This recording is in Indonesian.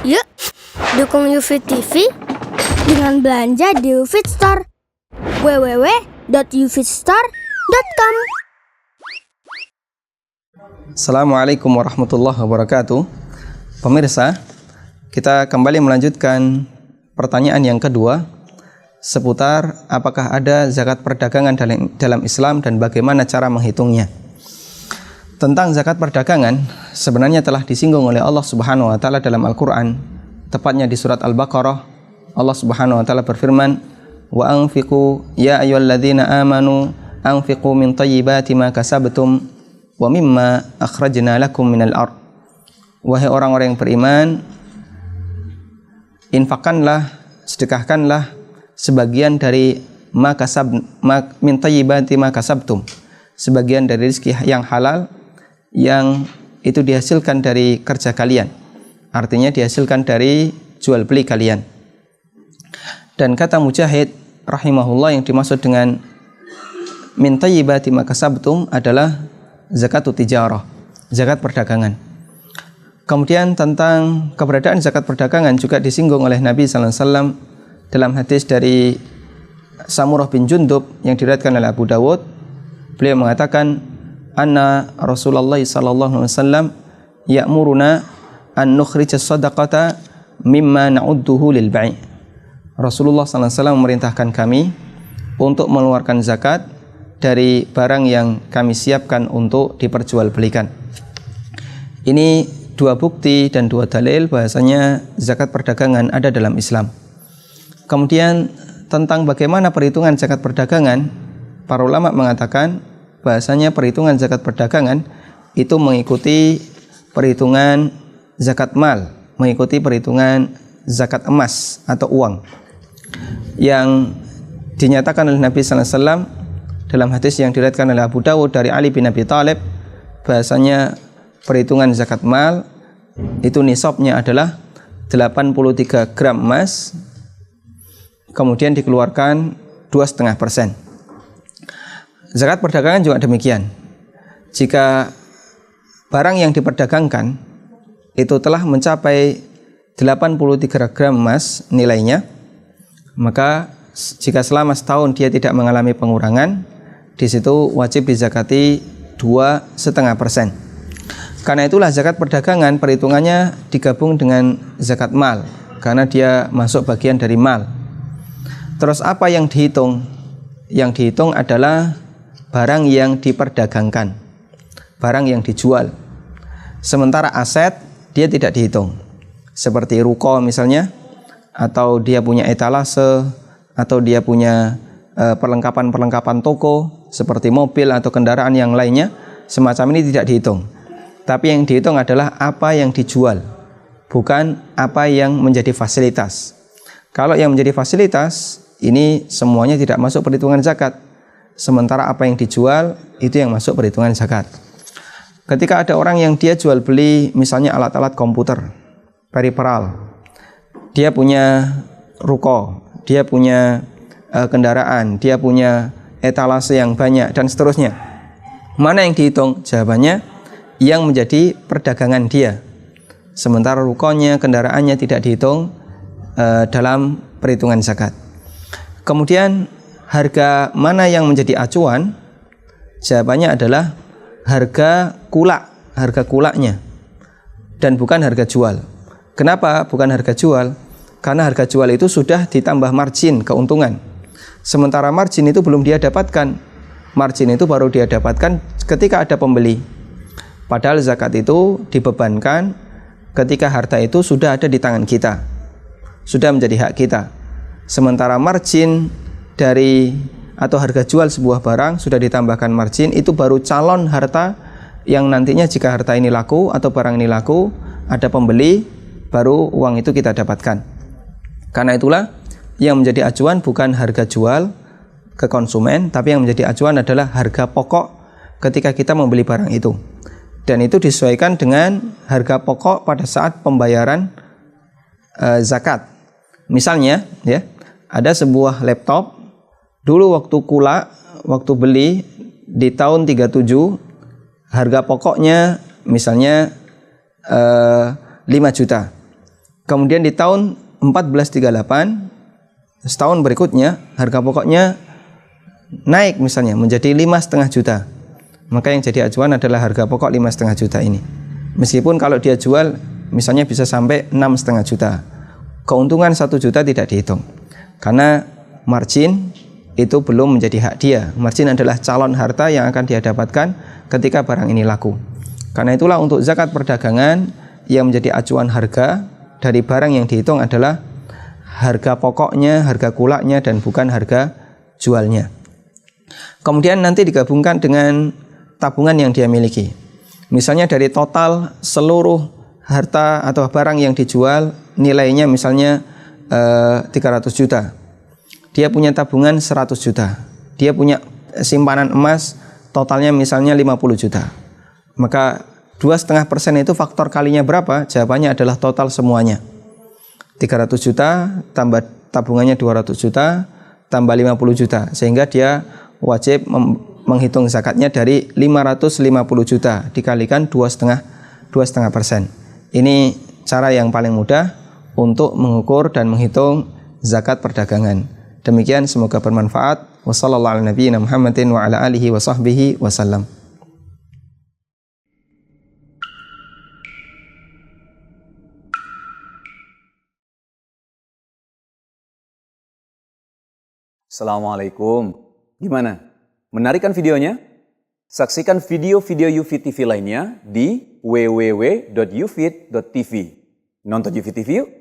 Yuk, dukung UFIT TV dengan belanja di UFIT Store. www.ufitstore.com. Assalamualaikum warahmatullahi wabarakatuh. Pemirsa, kita kembali melanjutkan pertanyaan yang kedua seputar apakah ada zakat perdagangan dalam Islam dan bagaimana cara menghitungnya. Tentang zakat perdagangan sebenarnya telah disinggung oleh Allah Subhanahu wa taala dalam Al-Qur'an, tepatnya di surat Al-Baqarah. Allah Subhanahu wa taala berfirman, "Wa anfiqu ya ayyuhalladzina amanu anfiqu min thayyibati ma kasabtum wa mimma akhrajna lakum minal ard." Wahai orang-orang yang beriman, infakkanlah, sedekahkanlah sebagian dari min thayyibati ma kasabtum, sebagian dari rezeki yang halal yang itu dihasilkan dari kerja kalian, artinya dihasilkan dari jual beli kalian. Dan kata Mujahid rahimahullah, yang dimaksud dengan min thayyibati ma kasabtum adalah zakatut tijarah, zakat perdagangan. Kemudian tentang keberadaan zakat perdagangan juga disinggung oleh Nabi sallallahu alaihi wasallam dalam hadis dari Samurah bin Jundub yang diriwayatkan oleh Abu Dawud. Beliau mengatakan, anna Rasulullah sallallahu alaihi wasallam ya'muruna an nukhrij as-sadaqata mimma na'udduhu lil bai'. Rasulullah sallallahu alaihi wasallam memerintahkan kami untuk mengeluarkan zakat dari barang yang kami siapkan untuk diperjualbelikan. Ini dua bukti dan dua dalil bahasanya zakat perdagangan ada dalam Islam. Kemudian tentang bagaimana perhitungan zakat perdagangan, para ulama mengatakan bahasanya perhitungan zakat perdagangan itu mengikuti perhitungan zakat mal, mengikuti perhitungan zakat emas atau uang yang dinyatakan oleh Nabi sallallahu alaihi wasallam dalam hadis yang diriwayatkan oleh Abu Dawud dari Ali bin Abi Thalib, bahasanya perhitungan zakat mal itu nisabnya adalah 83 gram emas, kemudian dikeluarkan 2,5%. Zakat perdagangan juga demikian. Jika barang yang diperdagangkan itu telah mencapai 83 gram emas nilainya, maka jika selama setahun dia tidak mengalami pengurangan, di situ wajib dizakati 2,5%. Karena itulah zakat perdagangan perhitungannya digabung dengan zakat mal, karena dia masuk bagian dari mal. Terus apa yang dihitung? Yang dihitung adalah barang yang diperdagangkan, barang yang dijual. Sementara aset dia tidak dihitung, seperti ruko misalnya, atau dia punya etalase, atau dia punya perlengkapan-perlengkapan toko seperti mobil atau kendaraan yang lainnya, semacam ini tidak dihitung. Tapi yang dihitung adalah apa yang dijual, bukan apa yang menjadi fasilitas. Kalau yang menjadi fasilitas ini semuanya tidak masuk perhitungan zakat. Sementara apa yang dijual itu yang masuk perhitungan zakat. Ketika ada orang yang dia jual beli misalnya alat-alat komputer, peripheral, dia punya ruko, dia punya kendaraan, dia punya etalase yang banyak dan seterusnya. Mana yang dihitung? Jawabannya yang menjadi perdagangan dia. Sementara rukonya, kendaraannya tidak dihitung dalam perhitungan zakat. Kemudian harga mana yang menjadi acuan? Jawabannya adalah harga kulak, harga kulaknya, dan bukan harga jual. Kenapa bukan harga jual? Karena harga jual itu sudah ditambah margin, keuntungan. Sementara margin itu belum dia dapatkan. Margin itu baru dia dapatkan ketika ada pembeli. Padahal zakat itu dibebankan ketika harta itu sudah ada di tangan kita, sudah menjadi hak kita. Sementara margin dari atau harga jual sebuah barang sudah ditambahkan margin, itu baru calon harta yang nantinya jika harta ini laku atau barang ini laku, ada pembeli, baru uang itu kita dapatkan. Karena itulah yang menjadi acuan bukan harga jual ke konsumen, tapi yang menjadi acuan adalah harga pokok ketika kita membeli barang itu. Dan itu disesuaikan dengan harga pokok pada saat pembayaran zakat. Misalnya ya, ada sebuah laptop dulu waktu beli di tahun 37, harga pokoknya misalnya 5 juta. Kemudian di tahun 1438, setahun berikutnya harga pokoknya naik misalnya menjadi 5,5 juta. Maka yang jadi acuan adalah harga pokok 5,5 juta ini. Meskipun kalau dia jual misalnya bisa sampai 6,5 juta. Keuntungan 1 juta tidak dihitung. Karena margin itu belum menjadi hak dia. Margin adalah calon harta yang akan dia dapatkan ketika barang ini laku. Karena itulah untuk zakat perdagangan yang menjadi acuan harga dari barang yang dihitung adalah harga pokoknya, harga kulaknya, dan bukan harga jualnya. Kemudian nanti digabungkan dengan tabungan yang dia miliki. Misalnya dari total seluruh harta atau barang yang dijual nilainya misalnya 300 juta. Dia punya tabungan 100 juta. Dia punya simpanan emas totalnya misalnya 50 juta. Maka 2,5% itu faktor kalinya berapa? Jawabannya adalah total semuanya. 300 juta tambah tabungannya 200 juta tambah 50 juta. Sehingga dia wajib menghitung zakatnya dari 550 juta dikalikan 2,5%. Ini cara yang paling mudah untuk mengukur dan menghitung zakat perdagangan. Demikian, semoga bermanfaat. Wassallallahu ala nabiyyina Muhammadin wa ala alihi wa sahbihi wasallam. Assalamualaikum. Gimana? Menarik kan videonya? Saksikan video-video UFIT TV lainnya di www.ufit.tv. Nonton UFIT TV yuk!